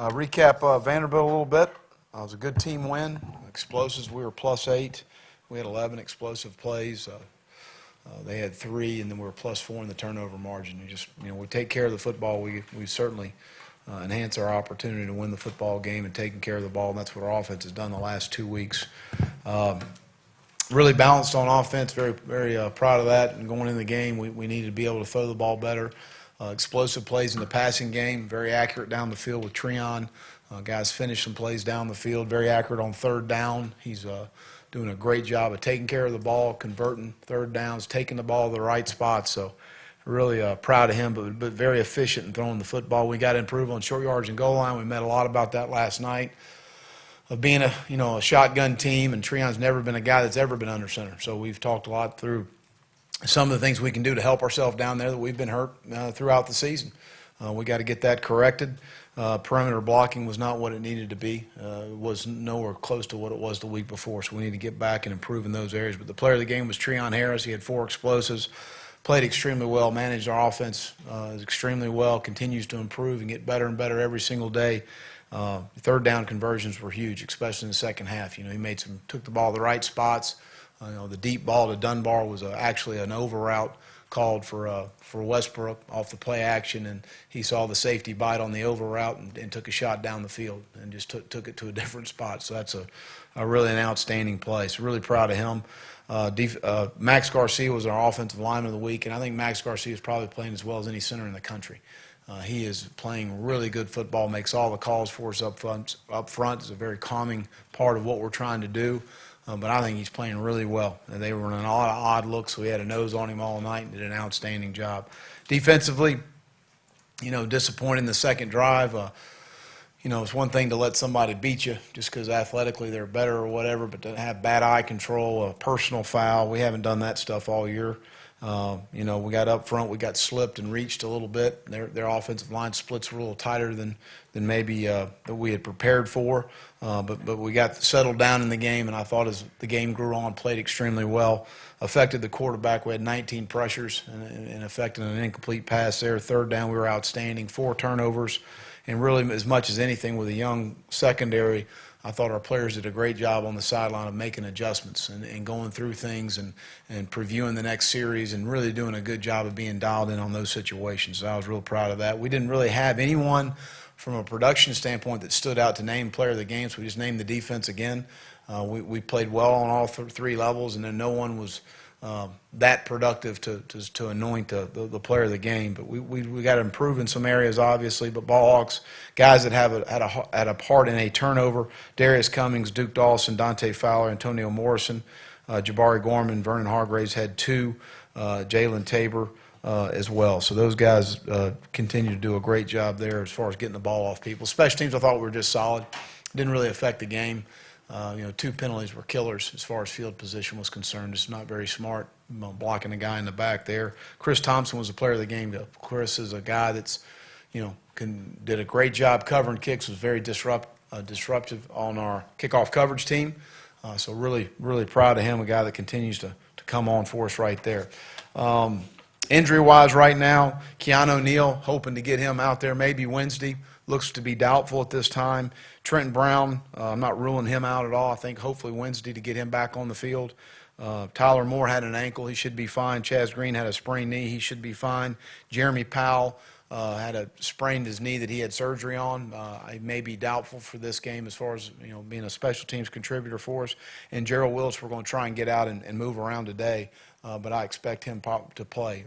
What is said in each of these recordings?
Recap Vanderbilt a little bit. It was a good team win. Explosives, we were +8. We had 11 explosive plays. They had 3, and then we were +4 in the turnover margin. We take care of the football. We certainly enhance our opportunity to win the football game and taking care of the ball, and that's what our offense has done the last 2 weeks. Really balanced on offense. Very, very proud of that. And going into the game, we needed to be able to throw the ball better. Explosive plays in the passing game, very accurate down the field with Treon. Guys finish some plays down the field, very accurate on third down. He's doing a great job of taking care of the ball, converting third downs, taking the ball to the right spots. So really proud of him, but very efficient in throwing the football. We got to improve on short yards and goal line. We met a lot about that last night. Of being a shotgun team, and Treon's never been a guy that's ever been under center. So we've talked a lot through some of the things we can do to help ourselves down there that we've been hurt throughout the season. We got to get that corrected. Perimeter blocking was not what it needed to be. It was nowhere close to what it was the week before, so we need to get back and improve in those areas. But the player of the game was Treon Harris. He had 4 explosives, played extremely well, managed our offense extremely well, continues to improve and get better and better every single day. Third down conversions were huge, especially in the second half. He took the ball to the right spots. The deep ball to Dunbar was actually an over route called for Westbrook off the play action, and he saw the safety bite on the over route and took a shot down the field and just took it to a different spot. So that's a really an outstanding play. So really proud of him. Max Garcia was our offensive lineman of the week, and I think Max Garcia is probably playing as well as any center in the country. He is playing really good football, makes all the calls for us up front. It's a very calming part of what we're trying to do. But I think he's playing really well. They were in a lot of odd looks, so we had a nose on him all night and did an outstanding job. Defensively, disappointing the second drive. It's one thing to let somebody beat you just because athletically they're better or whatever, but to have bad eye control, a personal foul, we haven't done that stuff all year. We got up front, we got slipped and reached a little bit. Their offensive line splits were a little tighter than maybe that we had prepared for. But we got settled down in the game, and I thought as the game grew on, played extremely well. Affected the quarterback. We had 19 pressures and affected an incomplete pass there. Third down, we were outstanding. 4 turnovers, and really as much as anything with a young secondary, I thought our players did a great job on the sideline of making adjustments and going through things and previewing the next series and really doing a good job of being dialed in on those situations. So I was real proud of that. We didn't really have anyone from a production standpoint that stood out to name player of the game, so we just named the defense again. We played well on all 3 levels, and then no one was that productive to anoint the player of the game. But we got to improve in some areas, obviously. But ball hawks, guys that had a part in a turnover: Darius Cummings, Duke Dawson, Dante Fowler, Antonio Morrison, Jabari Gorman, Vernon Hargraves had 2, Jalen Tabor as well. So those guys continue to do a great job there as far as getting the ball off people. Special teams, I thought we were just solid. Didn't really affect the game. 2 penalties were killers as far as field position was concerned. Just not very smart, blocking a guy in the back there. Chris Thompson was the player of the game. Chris is a guy that's, did a great job covering kicks, was very disruptive on our kickoff coverage team. So really, really proud of him, a guy that continues to come on for us right there. Injury-wise right now, Keanu Neal, hoping to get him out there maybe Wednesday. Looks to be doubtful at this time. Trenton Brown, I'm not ruling him out at all. I think hopefully Wednesday to get him back on the field. Tyler Moore had an ankle. He should be fine. Chaz Green had a sprained knee. He should be fine. Jeremy Powell had sprained his knee that he had surgery on. He may be doubtful for this game as far as being a special teams contributor for us. And Gerald Willis, we're going to try and get out and move around today, but I expect him to play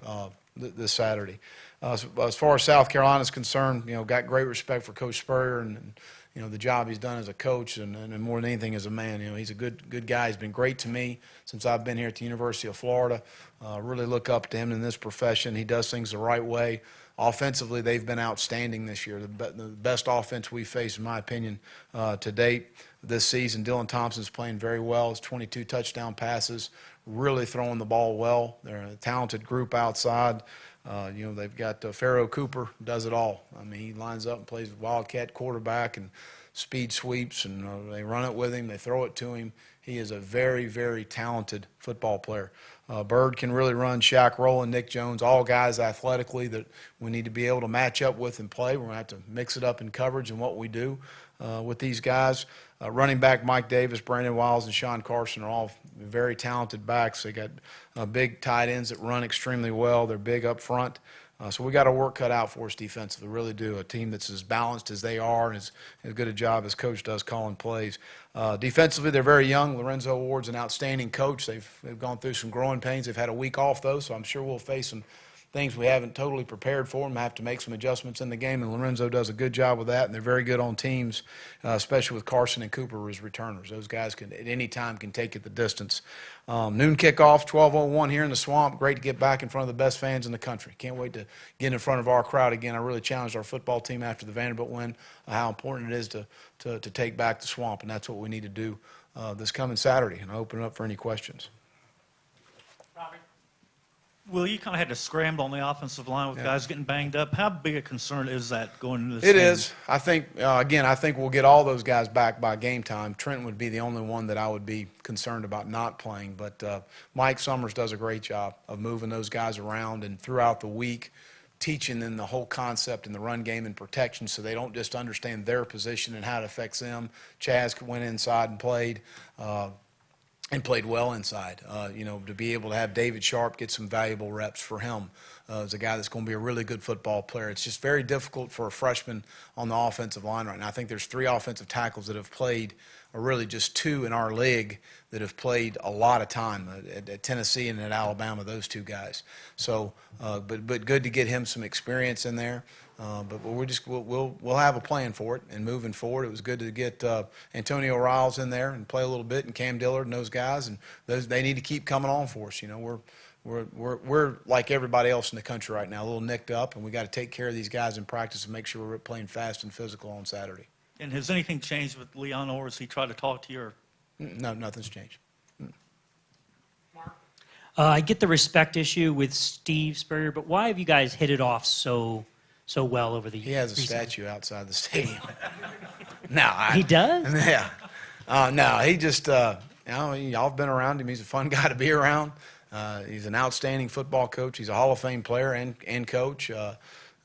this Saturday. As far as South Carolina is concerned, got great respect for Coach Spurrier and the job he's done as a coach and more than anything as a man. He's a good guy. He's been great to me since I've been here at the University of Florida. Really look up to him in this profession. He does things the right way. Offensively, they've been outstanding this year. The best offense we've faced, in my opinion, to date this season. Dylan Thompson's playing very well. His 22 touchdown passes, really throwing the ball well. They're a talented group outside. They've got Pharaoh Cooper, does it all. I mean, he lines up and plays Wildcat quarterback and speed sweeps, and they run it with him, they throw it to him. He is a very, very talented football player. Bird can really run. Shaq Rowland, Nick Jones, all guys athletically that we need to be able to match up with and play. We're going to have to mix it up in coverage and what we do with these guys. Running back Mike Davis, Brandon Wiles, and Sean Carson are all very talented backs. They got big tight ends that run extremely well. They're big up front. So we got our work cut out for us defensively, really do. A team that's as balanced as they are and as good a job as Coach does calling plays. Defensively, they're very young. Lorenzo Ward's an outstanding coach. They've gone through some growing pains. They've had a week off, though, so I'm sure we'll face some things we haven't totally prepared for them. Have to make some adjustments in the game, and Lorenzo does a good job with that, and they're very good on teams, especially with Carson and Cooper as returners. Those guys can, at any time, can take it the distance. Noon kickoff, 12:01 here in the Swamp. Great to get back in front of the best fans in the country. Can't wait to get in front of our crowd again. I really challenged our football team after the Vanderbilt win how important it is to take back the Swamp, and that's what we need to do this coming Saturday. And I open it up for any questions. Will, you kind of had to scramble on the offensive line with guys getting banged up. How big a concern is that going into this It game? is. I think, again, I think we'll get all those guys back by game time. Trenton would be the only one that I would be concerned about not playing. But Mike Summers does a great job of moving those guys around and throughout the week teaching them the whole concept in the run game and protection so they don't just understand their position and how it affects them. Chaz went inside and played well inside. To be able to have David Sharp get some valuable reps for him as a guy that's going to be a really good football player. It's just very difficult for a freshman on the offensive line right now. I think there's 3 offensive tackles that have played, or really just 2 in our league that have played a lot of time at Tennessee and at Alabama, those 2 guys. So, but good to get him some experience in there. But we'll have a plan for it and moving forward. It was good to get Antonio Riles in there and play a little bit, and Cam Dillard and those guys, and they need to keep coming on for us. We're like everybody else in the country right now, a little nicked up, and we got to take care of these guys in practice and make sure we're playing fast and physical on Saturday. And has anything changed with Leon, or has he tried to talk to you? Or? No, nothing's changed. I get the respect issue with Steve Spurrier, but why have you guys hit it off so well over the years? He has a statue outside the stadium. He does? Yeah. No, he just, y'all have been around him. He's a fun guy to be around. He's an outstanding football coach. He's a Hall of Fame player and coach.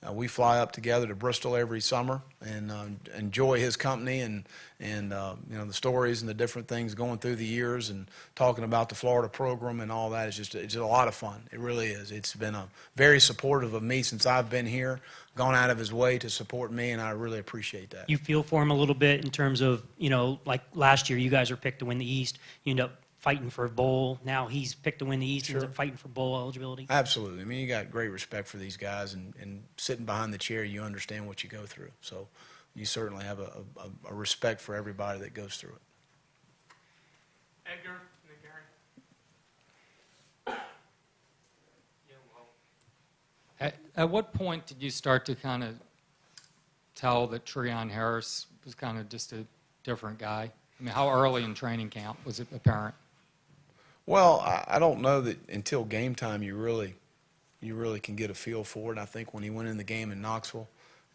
We fly up together to Bristol every summer and enjoy his company and the stories and the different things going through the years and talking about the Florida program and all that. It's just a lot of fun. It really is. It's been very supportive of me since I've been here, gone out of his way to support me, and I really appreciate that. You feel for him a little bit in terms of, like last year, you guys were picked to win the East. You end up fighting for a bowl. Now he's picked to win the East. Sure. He ends up fighting for bowl eligibility. Absolutely. I mean, you got great respect for these guys, and sitting behind the chair, you understand what you go through. So you certainly have a respect for everybody that goes through it. Edgar, and then Gary. At what point did you start to kind of tell that Treon Harris was kind of just a different guy? I mean, how early in training camp was it apparent? Well, I don't know that until game time you really can get a feel for it. I think when he went in the game in Knoxville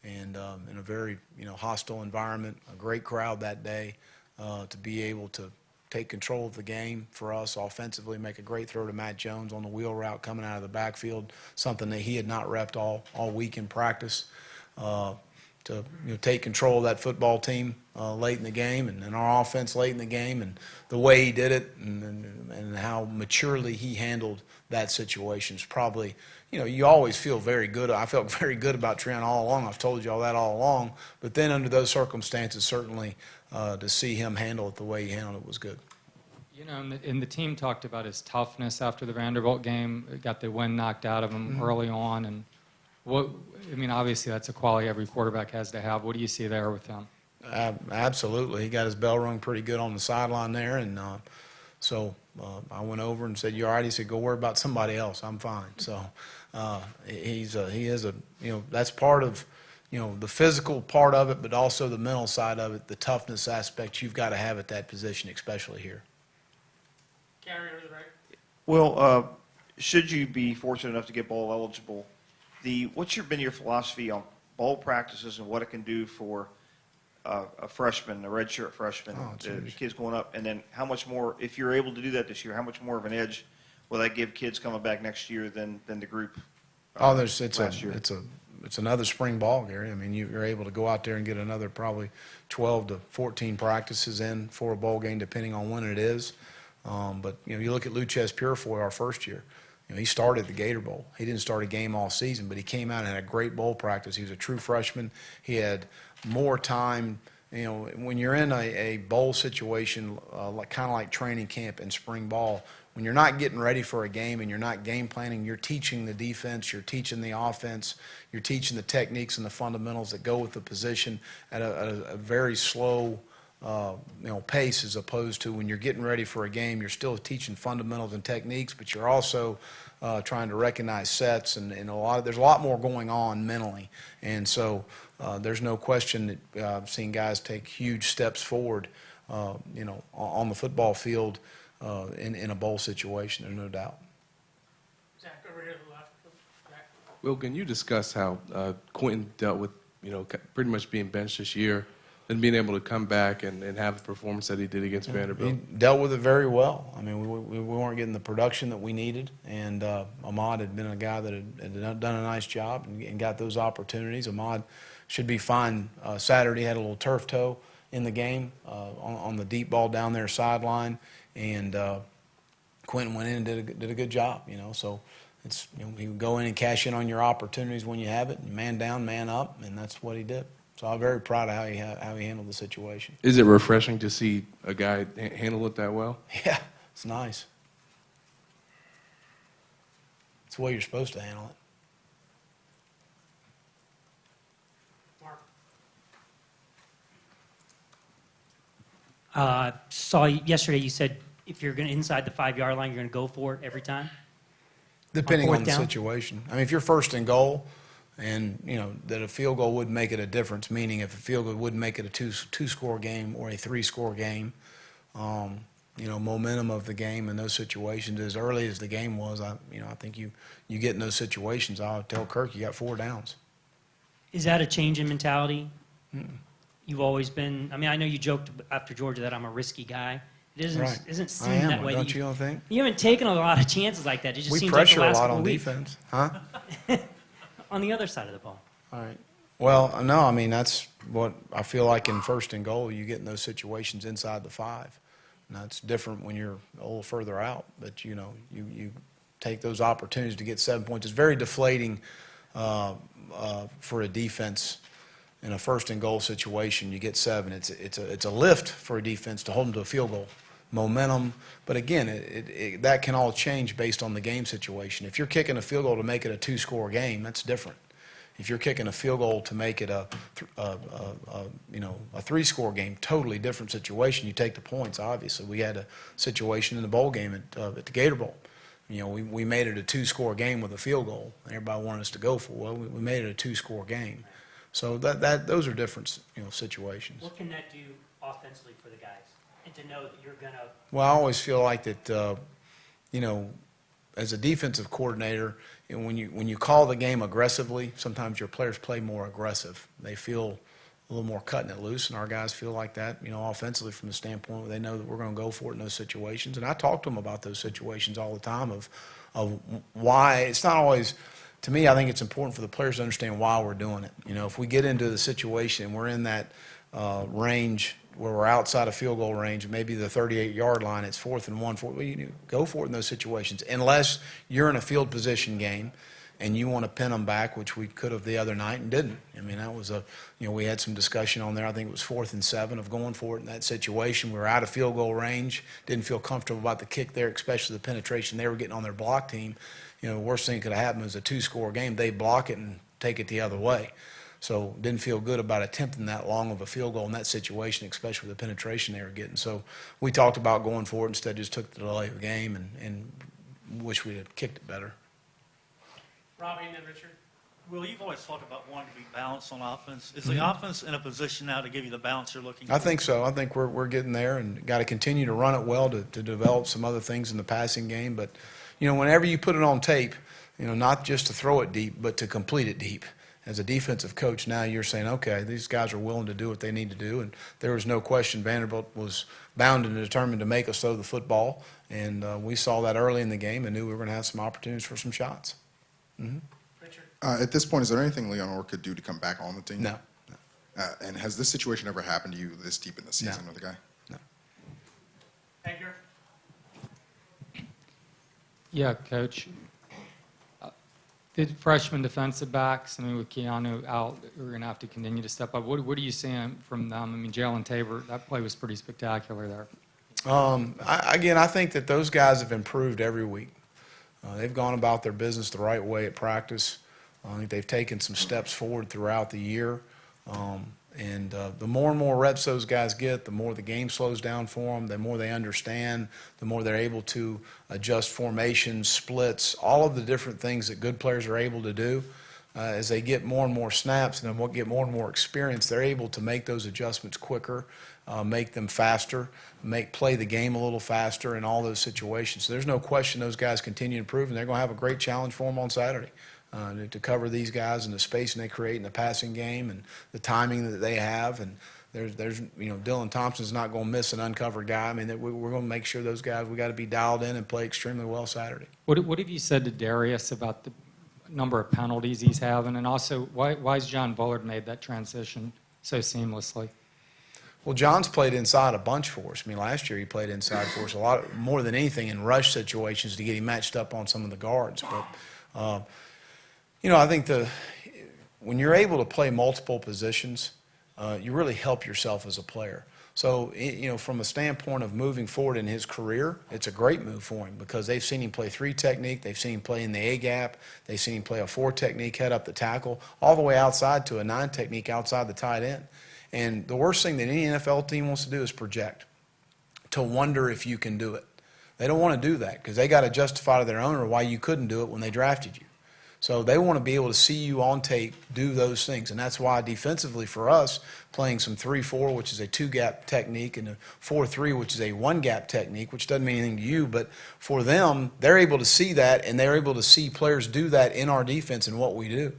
and in a very hostile environment, a great crowd that day, to be able to take control of the game for us offensively, make a great throw to Matt Jones on the wheel route coming out of the backfield, something that he had not repped all week in practice. To take control of that football team late in the game and our offense late in the game, and the way he did it and how maturely he handled that situation is probably, you always feel very good. I felt very good about Treon all along. I've told you all that all along. But then under those circumstances, certainly to see him handle it the way he handled it was good. And the team talked about his toughness after the Vanderbilt game. It got the wind knocked out of him early on, and obviously that's a quality every quarterback has to have. What do you see there with him? Absolutely. He got his bell rung pretty good on the sideline there, and so I went over and said, "You all right?" He said, "Go worry about somebody else. I'm fine." So he is that's part of the physical part of it, but also the mental side of it, the toughness aspect you've got to have at that position, especially here. Gary, over the right. Well, should you be fortunate enough to get bowl eligible, what's been your philosophy on bowl practices and what it can do for a freshman, a redshirt freshman, Oh, it's the huge. kids going up, and then how much more, if you're able to do that this year, how much more of an edge will that give kids coming back next year than the group? Oh, it's last year? it's another spring ball, Gary. I mean, you're able to go out there and get another probably 12 to 14 practices in for a bowl game, depending on when it is. But you look at Luchez Purifoy, our first year. He started the Gator Bowl. He didn't start a game all season, but he came out and had a great bowl practice. He was a true freshman. He had more time. When you're in a bowl situation, kind of like training camp and spring ball, when you're not getting ready for a game and you're not game planning, you're teaching the defense, you're teaching the offense, you're teaching the techniques and the fundamentals that go with the position at a very slow pace, as opposed to when you're getting ready for a game, you're still teaching fundamentals and techniques, but you're also trying to recognize sets and there's a lot more going on mentally. And so there's no question that I've seen guys take huge steps forward, on the football field in a bowl situation. There's no doubt. Zach, over here to the left. Zach. Will, can you discuss how Quentin dealt with, pretty much being benched this year and being able to come back and have the performance that he did against He Vanderbilt? dealt with it very well. I mean, we weren't getting the production that we needed, and Ahmad had been a guy that had done a nice job and got those opportunities. Ahmad should be fine Saturday. Had a little turf toe in the game on the deep ball down their sideline, and Quentin went in and did a good job. So it's you go in and cash in on your opportunities when you have it, and man down, man up, and that's what he did. So I'm very proud of how he handled the situation. Is it refreshing to see a guy handle it that well? Yeah, it's nice. It's the way you're supposed to handle it. Mark. Saw yesterday you said if you're going to inside the 5-yard line, you're going to go for it every time. Depending fourth on the down? situation. I mean, if you're first and goal, and that a field goal wouldn't make it a difference, meaning if a field goal wouldn't make it a two-score game or a 3-score game, momentum of the game in those situations, as early as the game was, I think you get in those situations. I'll tell Kirk, you got 4 downs. Is that a change in mentality? You've always been. I mean, I know you joked after Georgia that I'm a risky guy. It isn't I seem am, that way. don't you don't think? You haven't taken a lot of chances like that. It just We seems pressure like a the last lot couple on weeks. defense, huh? On the other side of the ball. All right. Well, no, I mean, that's what I feel like in first and goal, you get in those situations inside the 5. And that's different when you're a little further out. But, you take those opportunities to get 7 points. It's very deflating for a defense in a first and goal situation. You get 7. It's a lift for a defense to hold them to a field goal. Momentum, but again, that can all change based on the game situation. If you're kicking a field goal to make it a 2-score game, that's different. If you're kicking a field goal to make it a 3-score game, totally different situation. You take the points. Obviously, we had a situation in the bowl game at the Gator Bowl. We made it a 2-score game with a field goal. Everybody wanted us to go for. Well, we made it a 2-score game. So those are different situations. What can that do offensively for the guys? And to know that you're going to. Well, I always feel like that, as a defensive coordinator, when you call the game aggressively, sometimes your players play more aggressive. They feel a little more cutting it loose, and our guys feel like that, offensively from the standpoint where they know that we're going to go for it in those situations. And I talk to them about those situations all the time of why. It's not always, to me, I think it's important for the players to understand why we're doing it. If we get into the situation and we're in that range where we're outside of field goal range, maybe the 38-yard line, it's 4th and 1, well, you go for it in those situations, unless you're in a field position game and you want to pin them back, which we could have the other night and didn't. I mean, that was we had some discussion on there. I think it was 4th and 7 of going for it in that situation. We were out of field goal range, didn't feel comfortable about the kick there, especially the penetration they were getting on their block team. The worst thing that could have happened was a 2-score game. They block it and take it the other way. So didn't feel good about attempting that long of a field goal in that situation, especially with the penetration they were getting. So we talked about going for it. Instead, just took the delay of the game and wish we had kicked it better. Robbie and then Richard. Will, you've always talked about wanting to be balanced on offense. Is the offense in a position now to give you the balance you're looking for? I think so. I think we're getting there, and got to continue to run it well to develop some other things in the passing game. But, whenever you put it on tape, not just to throw it deep, but to complete it deep. as a defensive coach, now you're saying, okay, these guys are willing to do what they need to do. And there was no question Vanderbilt was bound and determined to make us throw the football. And we saw that early in the game and knew we were going to have some opportunities for some shots. Richard. At this point, is there anything Leonor could do to come back on the team? No. And has this situation ever happened to you this deep in the season with a guy? Edgar. Yeah, Coach. The freshman defensive backs, I mean, with Keanu out, we're going to have to continue to step up. What are you seeing from them? I mean, Jalen Tabor, that play was pretty spectacular there. I think that those guys have improved every week. They've gone about their business the right way at practice. I think they've taken some steps forward throughout the year. The more and more reps those guys get, the more the game slows down for them, the more they understand, the more they're able to adjust formations, splits, all of the different things that good players are able to do. As they get more and more snaps and then get more and more experience, they're able to make those adjustments quicker, make them faster, play the game a little faster in all those situations. So there's no question those guys continue to improve, and they're going to have a great challenge for them on Saturday. To cover these guys and the spacing they create in the passing game and the timing that they have. And there's Dylan Thompson's not going to miss an uncovered guy. I mean, we're going to make sure those guys, we got to be dialed in and play extremely well Saturday. What have you said to Darius about the number of penalties he's having? And also, why has John Bullard made that transition so seamlessly? Well, John's played inside a bunch for us. I mean, last year he played inside for us a lot more than anything in rush situations to get him matched up on some of the guards. But, I think when you're able to play multiple positions, you really help yourself as a player. So, from a standpoint of moving forward in his career, it's a great move for him because they've seen him play 3 technique, they've seen him play in the A gap, they've seen him play a 4 technique, head up the tackle, all the way outside to a 9 technique outside the tight end. And the worst thing that any NFL team wants to do is project, to wonder if you can do it. They don't want to do that because they got to justify to their owner why you couldn't do it when they drafted you. So they want to be able to see you on tape do those things. And that's why defensively for us, playing some 3-4, which is a 2-gap technique, and a 4-3, which is a 1-gap technique, which doesn't mean anything to you, but for them, they're able to see that, and they're able to see players do that in our defense and what we do.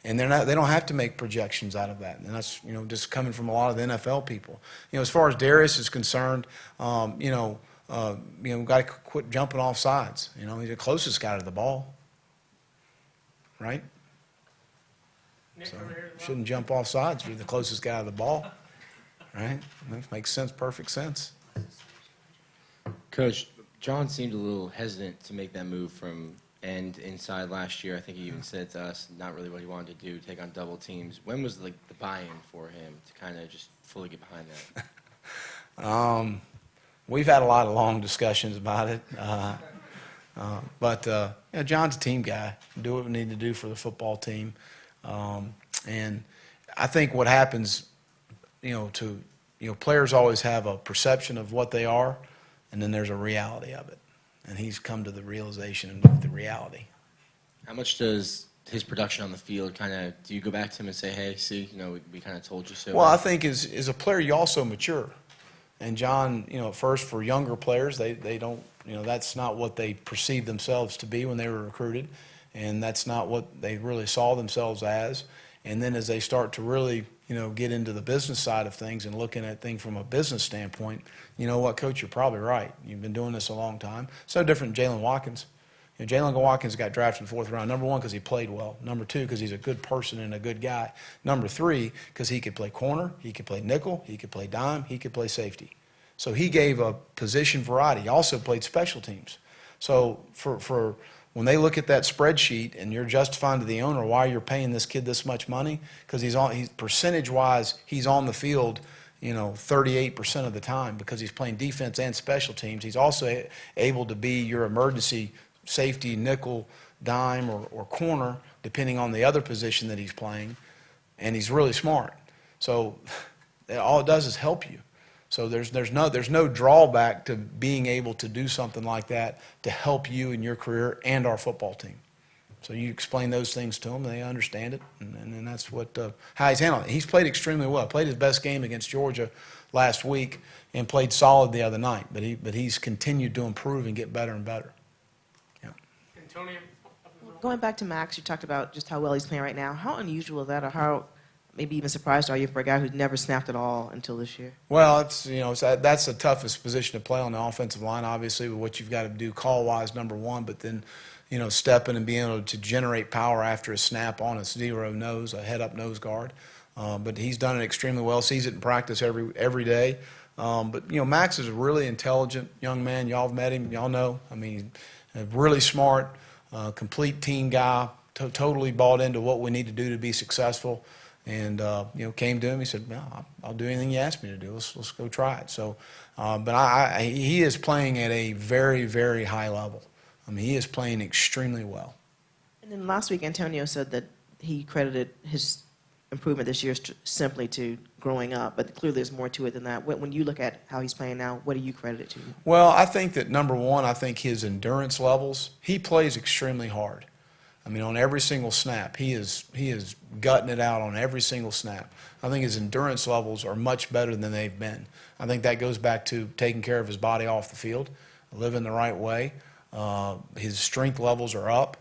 And they don't have to make projections out of that. And that's, just coming from a lot of the NFL people. As far as Darius is concerned, we've got to quit jumping off sides. He's the closest guy to the ball. Right? Nick So over here. to the shouldn't jump off sides if you're the closest guy to the ball. Right? That makes sense, perfect sense. Coach, John seemed a little hesitant to make that move from end inside last year. I think he even said to us not really what he wanted to do, take on double teams. When was the buy-in for him to kind of just fully get behind that? We've had a lot of long discussions about it. But John's a team guy. Do what we need to do for the football team. And I think what happens, players always have a perception of what they are, and then there's a reality of it. And he's come to the realization of the reality. How much does his production on the field do you go back to him and say, hey, see, we kind of told you so? Well, I think as a player, you also mature. And John, at first for younger players, they don't, that's not what they perceived themselves to be when they were recruited. And that's not what they really saw themselves as. And then as they start to really, get into the business side of things and looking at things from a business standpoint, you know what, Coach, you're probably right. You've been doing this a long time. So different than Jalen Watkins. Jalen Watkins got drafted in the 4th round. Number 1, because he played well. Number 2, because he's a good person and a good guy. Number 3, because he could play corner, he could play nickel, he could play dime, he could play safety. So he gave a position variety. He also played special teams. So for when they look at that spreadsheet and you're justifying to the owner why you're paying this kid this much money, because he's percentage-wise, he's on the field 38% of the time because he's playing defense and special teams. He's also able to be your emergency safety, nickel, dime, or corner, depending on the other position that he's playing, and he's really smart. So all it does is help you. So there's no drawback to being able to do something like that to help you in your career and our football team. So you explain those things to them, and they understand it, and that's how he's handling it. He's played extremely well. Played his best game against Georgia last week and played solid the other night. But he's continued to improve and get better and better. Yeah. Antonio up in the middle. Going back to Max, you talked about just how well he's playing right now. How unusual is that, or how maybe even surprised are you for a guy who's never snapped at all until this year? Well, that's the toughest position to play on the offensive line, obviously, with what you've got to do call-wise, number one, but then, stepping and being able to generate power after a snap on a zero nose, a head-up nose guard. But he's done it extremely well. Sees it in practice every day. But Max is a really intelligent young man. Y'all have met him. Y'all know. I mean, really smart, complete team guy. Totally bought into what we need to do to be successful. And came to him. He said, "Well, I'll do anything you ask me to do. Let's go try it." So, but he is playing at a very, very high level. I mean, he is playing extremely well. And then last week, Antonio said that he credited his improvement this year simply to growing up, but clearly there's more to it than that. When you look at how he's playing now, what do you credit it to? Well, I think that number one, I think his endurance levels. He plays extremely hard. I mean, on every single snap, he is gutting it out on every single snap. I think his endurance levels are much better than they've been. I think that goes back to taking care of his body off the field, living the right way. His strength levels are up.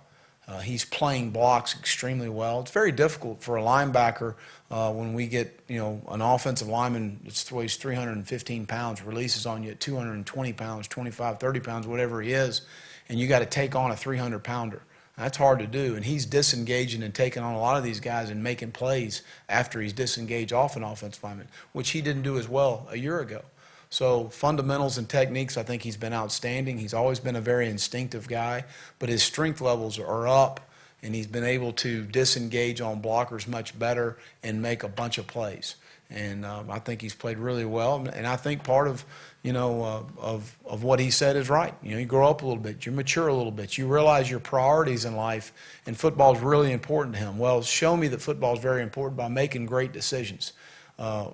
He's playing blocks extremely well. It's very difficult for a linebacker when we get, an offensive lineman that weighs 315 pounds, releases on you at 220 pounds, 25, 30 pounds, whatever he is, and you got to take on a 300-pounder. That's hard to do, and he's disengaging and taking on a lot of these guys and making plays after he's disengaged off an offensive lineman, which he didn't do as well a year ago. So fundamentals and techniques, I think he's been outstanding. He's always been a very instinctive guy, but his strength levels are up, and he's been able to disengage on blockers much better and make a bunch of plays. And I think he's played really well, and I think part of of what he said is right. You grow up a little bit, you mature a little bit, you realize your priorities in life, and football is really important to him. Well, show me that football is very important by making great decisions,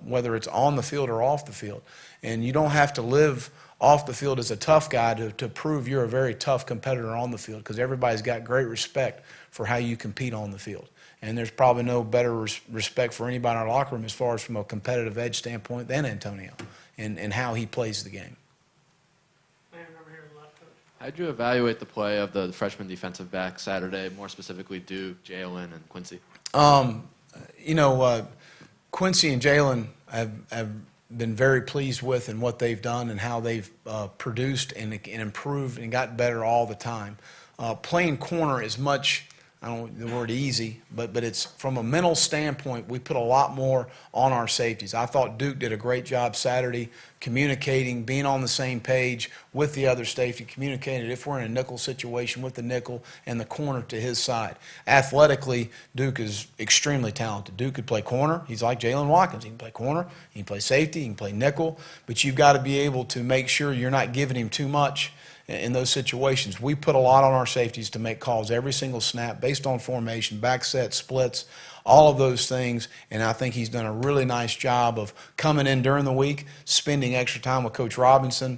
whether it's on the field or off the field. And you don't have to live off the field as a tough guy to prove you're a very tough competitor on the field, because everybody's got great respect for how you compete on the field. And there's probably no better respect for anybody in our locker room as far as from a competitive edge standpoint than Antonio and how he plays the game. Man, over here to the left, Coach. How'd you evaluate the play of the freshman defensive back Saturday, more specifically Duke, Jalen, and Quincy? Quincy and Jalen have been very pleased with and what they've done and how they've produced and improved and got better all the time. Playing corner is much, I don't know the word easy, but it's from a mental standpoint, we put a lot more on our safeties. I thought Duke did a great job Saturday communicating, being on the same page with the other safety, communicating if we're in a nickel situation with the nickel and the corner to his side. Athletically, Duke is extremely talented. Duke could play corner. He's like Jalen Watkins. He can play corner, he can play safety, he can play nickel, but you've got to be able to make sure you're not giving him too much in those situations. We put a lot on our safeties to make calls every single snap based on formation, back set, splits, all of those things, and I think he's done a really nice job of coming in during the week, spending extra time with Coach Robinson,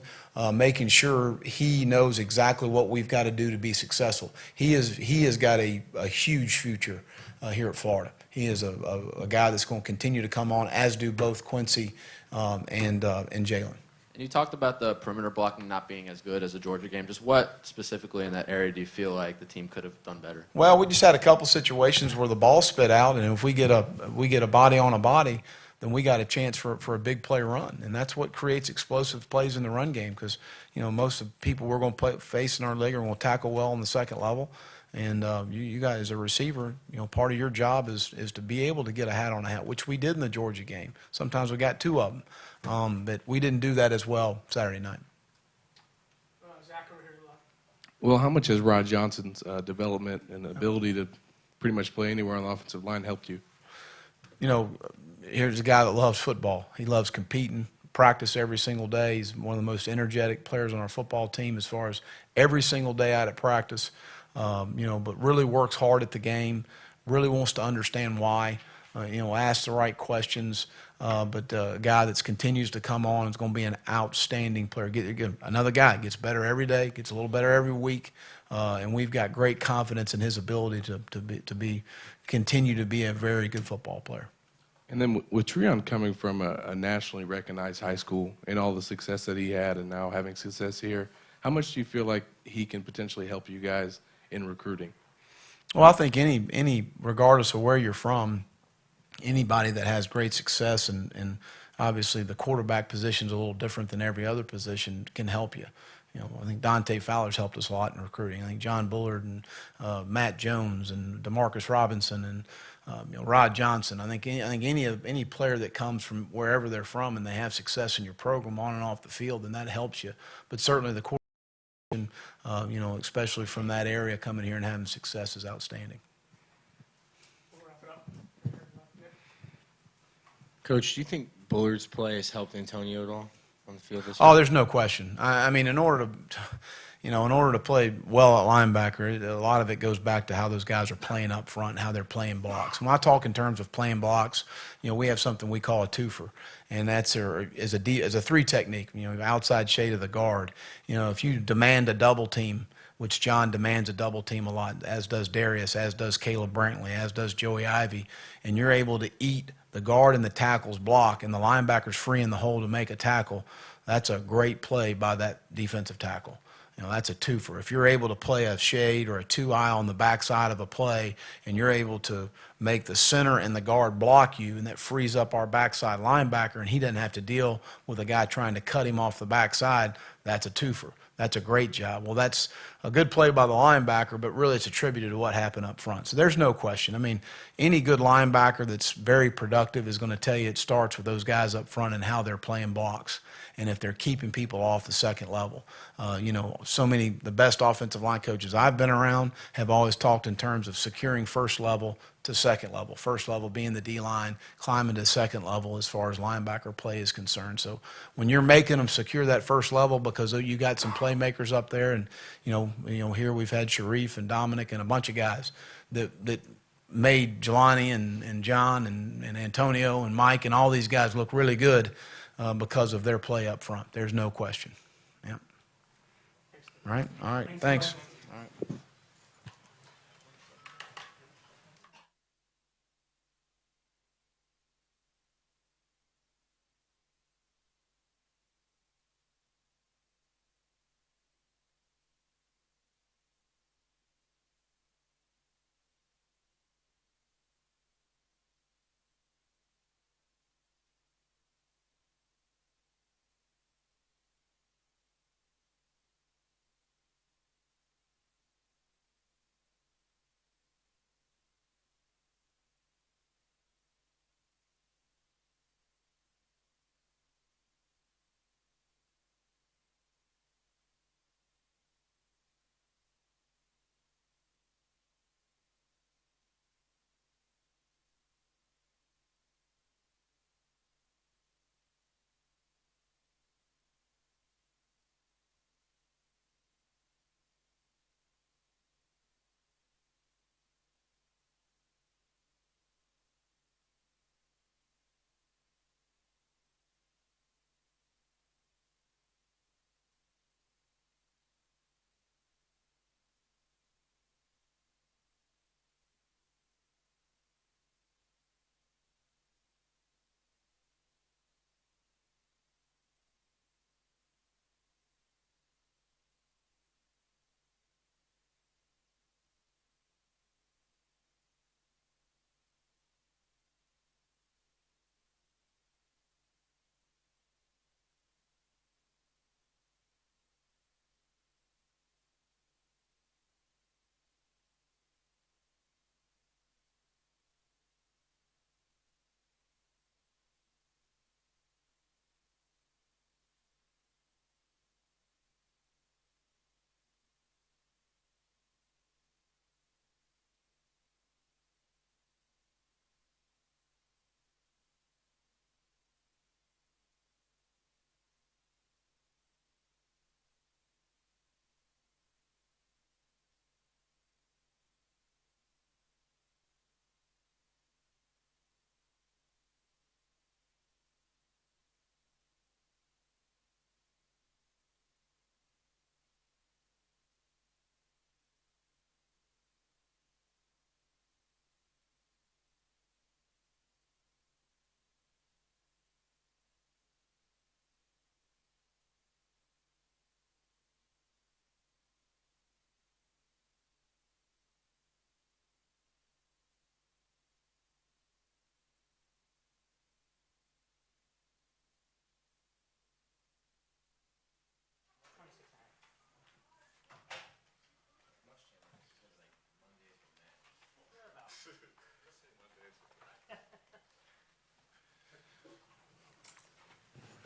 making sure he knows exactly what we've got to do to be successful. He has got a huge future here at Florida. He is a guy that's going to continue to come on, as do both Quincy and Jalen. And you talked about the perimeter blocking not being as good as the Georgia game. Just what specifically in that area do you feel like the team could have done better? Well, we just had a couple situations where the ball spit out, and if we get a body on a body, then we got a chance for a big play run, and that's what creates explosive plays in the run game. Because most of the people we're going to face in our league are going to tackle well on the second level, and you guys as a receiver, part of your job is to be able to get a hat on a hat, which we did in the Georgia game. Sometimes we got two of them. But we didn't do that as well Saturday night. Zach over here to the left. Well, how much has Rod Johnson's development and ability to pretty much play anywhere on the offensive line helped you? Here's a guy that loves football. He loves competing, practice every single day. He's one of the most energetic players on our football team as far as every single day out at practice, but really works hard at the game, really wants to understand why, asks the right questions. But a guy that continues to come on is going to be an outstanding player. Another guy gets better every day, gets a little better every week, and we've got great confidence in his ability to continue to be a very good football player. And then with Treon coming from a nationally recognized high school and all the success that he had and now having success here, how much do you feel like he can potentially help you guys in recruiting? Well, I think regardless of where you're from, anybody that has great success and obviously the quarterback position is a little different than every other position can help you. I think Dante Fowler's helped us a lot in recruiting. I think John Bullard and Matt Jones and DeMarcus Robinson and Rod Johnson. I think any player that comes from wherever they're from and they have success in your program on and off the field, then that helps you. But certainly the especially from that area coming here and having success is outstanding. We'll wrap it up. Coach, do you think Bullard's play has helped Antonio at all on the field this Oh, year? there's no question. I mean, in order to play well at linebacker, a lot of it goes back to how those guys are playing up front and how they're playing blocks. When I talk in terms of playing blocks, we have something we call a twofer, and that's is a three technique. Outside shade of the guard. If you demand a double team, which John demands a double team a lot, as does Darius, as does Caleb Brantley, as does Joey Ivy, and you're able to eat the guard and the tackle's block, and the linebacker's free in the hole to make a tackle, that's a great play by that defensive tackle. That's a twofer. If you're able to play a shade or a two-eye on the backside of a play and you're able to make the center and the guard block you, and that frees up our backside linebacker and he doesn't have to deal with a guy trying to cut him off the backside, that's a twofer. That's a great job. Well, that's a good play by the linebacker, but really it's attributed to what happened up front. So there's no question. I mean, any good linebacker that's very productive is going to tell you it starts with those guys up front and how they're playing blocks and if they're keeping people off the second level. The best offensive line coaches I've been around have always talked in terms of securing first level to second level. First level being the D-line, climbing to second level as far as linebacker play is concerned. So when you're making them secure that first level because you got some playmakers up there, and here we've had Sharif and Dominic and a bunch of guys that made Jelani and John and Antonio and Mike and all these guys look really good because of their play up front. There's no question. Yeah. All right. Thanks.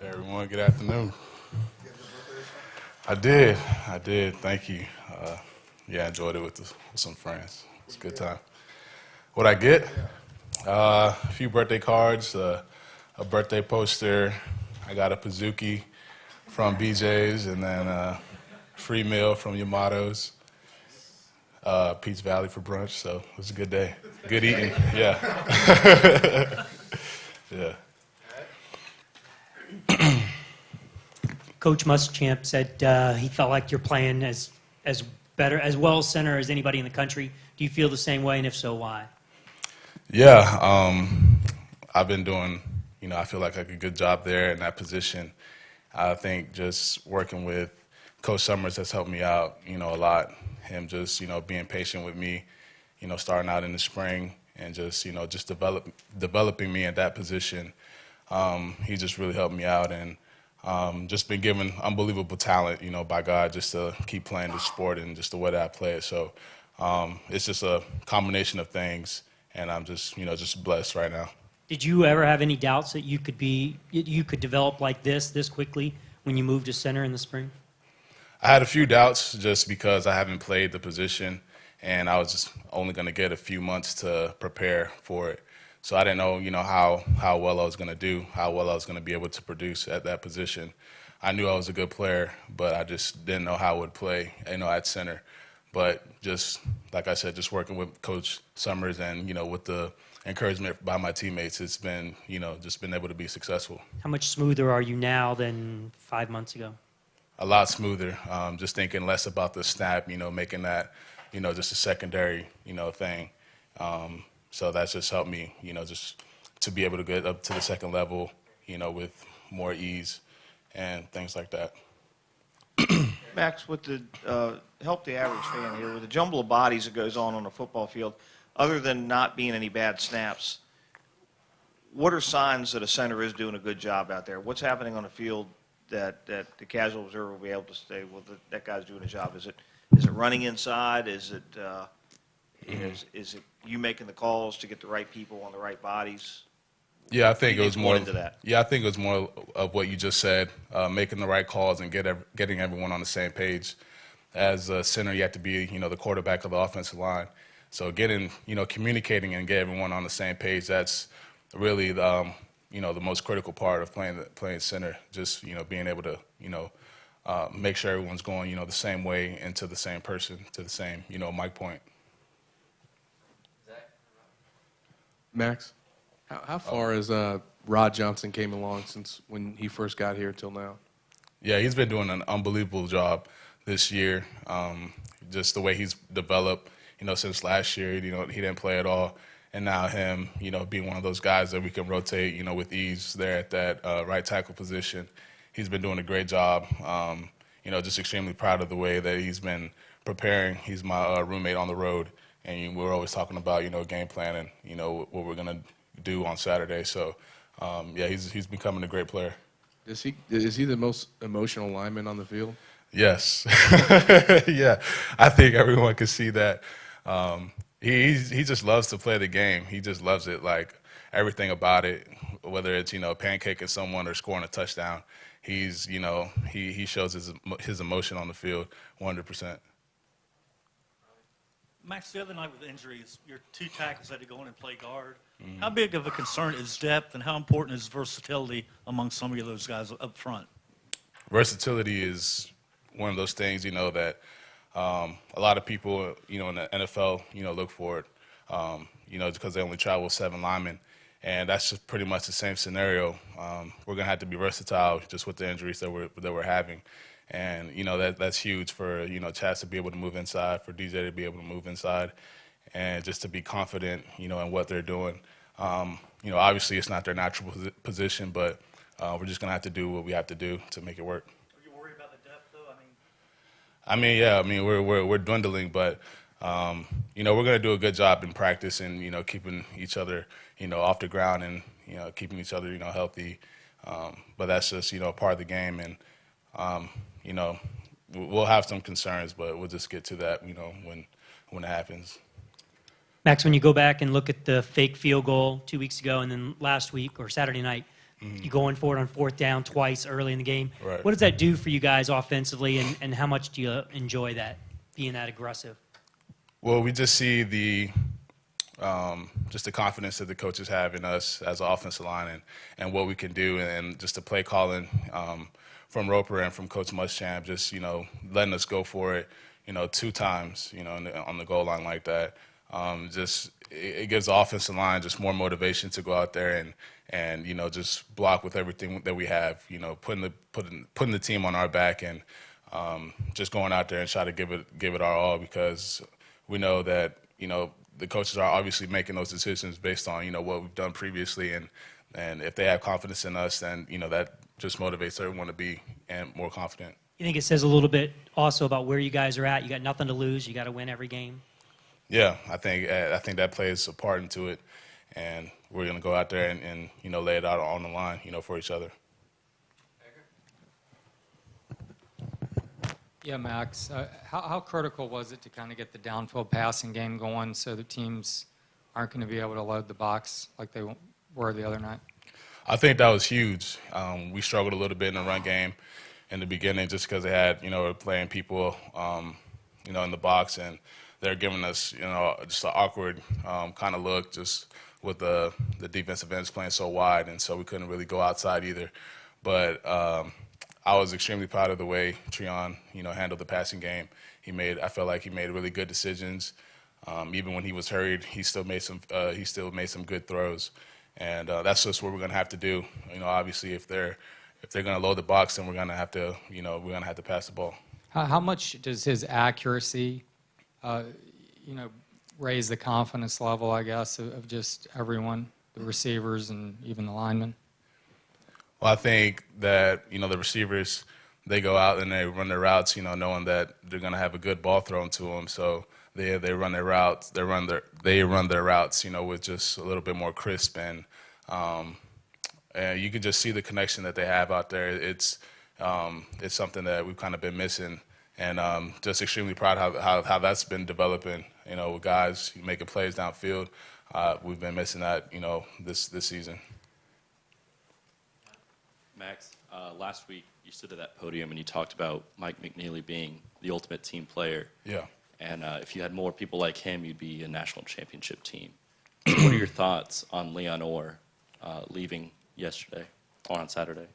Hey everyone, good afternoon. I did. Thank you. Yeah, I enjoyed it with some friends. It's a good time. What I get? A few birthday cards, a birthday poster. I got a Pizookie from BJ's, and then a free meal from Yamato's. Peach Valley for brunch, so it was a good day. Good eating, yeah. Yeah. Coach Muschamp said he felt like you're playing as well center as anybody in the country. Do you feel the same way, and if so, why? Yeah, I've been doing, I feel like a good job there in that position. I think just working with Coach Summers has helped me out, a lot. Him just, being patient with me, starting out in the spring and just, just developing me in that position. He just really helped me out and just been given unbelievable talent, by God, just to keep playing the sport and just the way that I play it. So it's just a combination of things, and I'm just, just blessed right now. Did you ever have any doubts that you could develop like this quickly when you moved to center in the spring? I had a few doubts just because I haven't played the position, and I was just only going to get a few months to prepare for it. So I didn't know, how well I was going to do, how well I was going to be able to produce at that position. I knew I was a good player, but I just didn't know how I would play, at center. But just, like I said, just working with Coach Summers and, with the encouragement by my teammates, it's been, just been able to be successful. How much smoother are you now than 5 months ago? A lot smoother, just thinking less about the snap, making that, just a secondary, thing. So that's just helped me, just to be able to get up to the second level, with more ease and things like that. Max, with the help the average fan here, with the jumble of bodies that goes on a football field, other than not being any bad snaps, what are signs that a center is doing a good job out there? What's happening on the field that the casual observer will be able to say, well, that guy's doing a job? Is it running inside? Is it is it you making the calls to get the right people on the right bodies? Yeah, I think it was more into that. Yeah, I think it was more of what you just said, making the right calls and getting everyone on the same page. As a center, you have to be, the quarterback of the offensive line. So getting, communicating and get everyone on the same page, that's really the most critical part of playing center. Just, being able to, make sure everyone's going, the same way and to the same person, to the same, mic point. Max, how far has Rod Johnson came along since when he first got here till now? Yeah, he's been doing an unbelievable job this year. Just the way he's developed, since last year, he didn't play at all. And now him, being one of those guys that we can rotate, with ease there at that right tackle position. He's been doing a great job. Just extremely proud of the way that he's been preparing. He's my roommate on the road, and we're always talking about, game plan and, what we're going to do on Saturday. So, yeah, he's becoming a great player. Is he the most emotional lineman on the field? Yes. Yeah, I think everyone can see that. He just loves to play the game. He just loves it, like everything about it, whether it's, pancaking someone or scoring a touchdown. He's, he shows his emotion on the field 100%. Max, the other night with injuries, your two tackles had to go in and play guard. How big of a concern is depth, and how important is versatility among some of those guys up front? Versatility is one of those things, that a lot of people, in the NFL, look for it, because they only travel 7 linemen. And that's just pretty much the same scenario. We're going to have to be versatile just with the injuries that we're having. And, that's huge for, Chaz to be able to move inside, for DJ to be able to move inside, and just to be confident, in what they're doing. Obviously it's not their natural position, but we're just going to have to do what we have to do to make it work. Are you worried about the depth, though? Yeah, we're dwindling, but, we're going to do a good job in practice and, keeping each other, off the ground and, keeping each other, healthy. But that's just, part of the game. And, we'll have some concerns, but we'll just get to that, when it happens. Max, when you go back and look at the fake field goal 2 weeks ago and then last week or Saturday night, You going for it on 4th down twice early in the game. Right. What does that do for you guys offensively, and how much do you enjoy that, being that aggressive? Well, we just see just the confidence that the coaches have in us as an offensive line and what we can do, and just the play calling from Roper and from Coach Muschamp, just, letting us go for it, 2 times, on the goal line like that. It gives the offensive line just more motivation to go out there and just block with everything that we have, putting the team on our back, and just going out there and try to give it our all, because we know that, the coaches are obviously making those decisions based on, what we've done previously, and if they have confidence in us, then, that just motivates everyone to be more confident. You think it says a little bit also about where you guys are at? You got nothing to lose. You got to win every game. Yeah, I think that plays a part into it, and we're going to go out there and lay it out on the line, for each other. Yeah, Max, how critical was it to kind of get the downfield passing game going so the teams aren't going to be able to load the box like they were the other night? I think that was huge. We struggled a little bit in the run game in the beginning just because they had, were playing people, in the box, and they're giving us, just an awkward kind of look just with the defensive ends playing so wide, and so we couldn't really go outside either. But I was extremely proud of the way Treon, handled the passing game. I felt like he made really good decisions. Even when he was hurried, he still made some good throws, and that's just what we're going to have to do. Obviously, if they're going to load the box, then we're going to have to pass the ball. How much does his accuracy, raise the confidence level, I guess, of just everyone, the receivers and even the linemen? Well, I think that, the receivers, they go out and they run their routes, knowing that they're going to have a good ball thrown to them. So they run their routes. They run their routes, with just a little bit more crisp, and you can just see the connection that they have out there. It's something that we've kind of been missing, and just extremely proud how that's been developing. With guys making plays downfield, we've been missing that, this season. Max, last week you stood at that podium and you talked about Mike McNeely being the ultimate team player. Yeah. And if you had more people like him, you'd be a national championship team. What are your thoughts on Leon Orr leaving yesterday or on Saturday?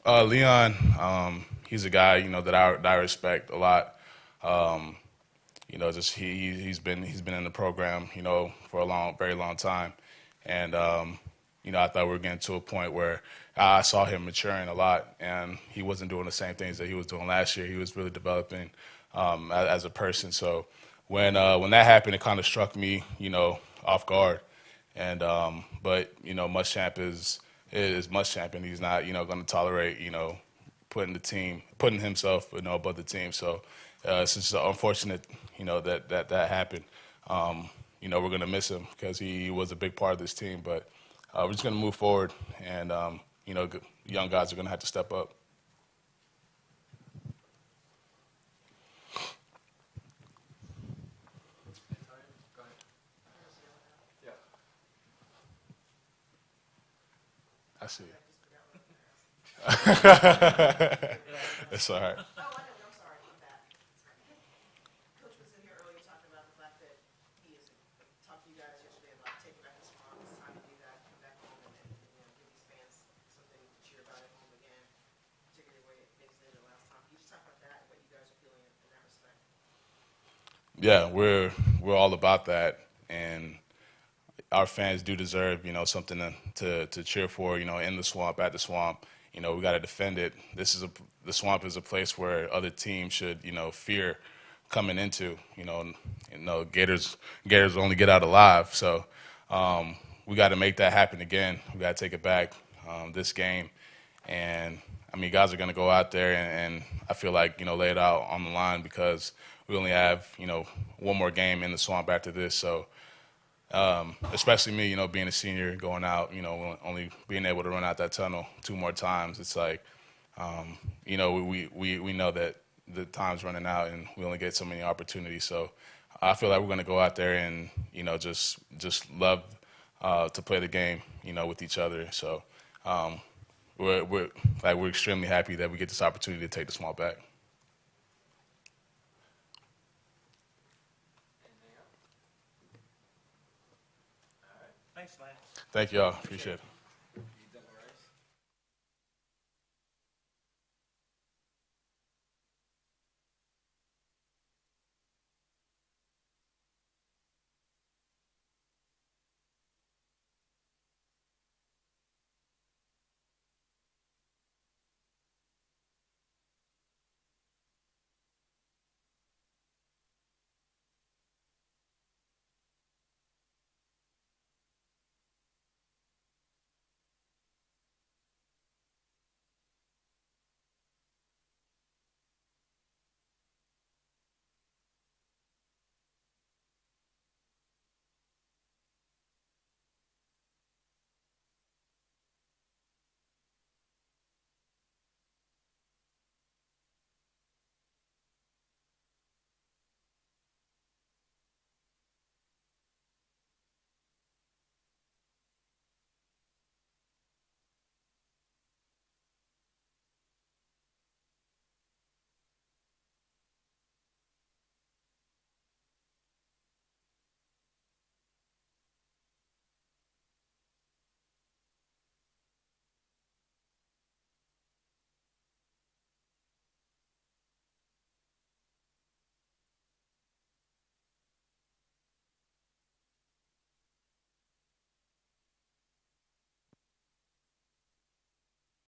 Leon, he's a guy, that I respect a lot. Just he's been in the program, for a very long time, and I thought we were getting to a point where I saw him maturing a lot, and he wasn't doing the same things that he was doing last year. He was really developing as a person. So when that happened, it kind of struck me, off guard. And but Muschamp is Muschamp, and he's not going to tolerate putting himself above the team. So it's just unfortunate that happened. We're going to miss him because he was a big part of this team, but we're just going to move forward, and young guys are going to have to step up. I see. It's all right. Yeah, we're all about that, and our fans do deserve, something to cheer for, in the swamp, at the swamp. We got to defend it. The swamp is a place where other teams should, fear coming into. Gators only get out alive, so we got to make that happen again. We got to take it back this game, and guys are going to go out there and I feel like lay it out on the line because we only have one more game in the swamp after this, so. Especially me, being a senior, going out, only being able to run out that tunnel 2 more times. It's like, we know that the time's running out and we only get so many opportunities. So I feel like we're going to go out there and, just love to play the game, with each other. So we're extremely happy that we get this opportunity to take the small back. Thanks, Max. Thank y'all. Appreciate it.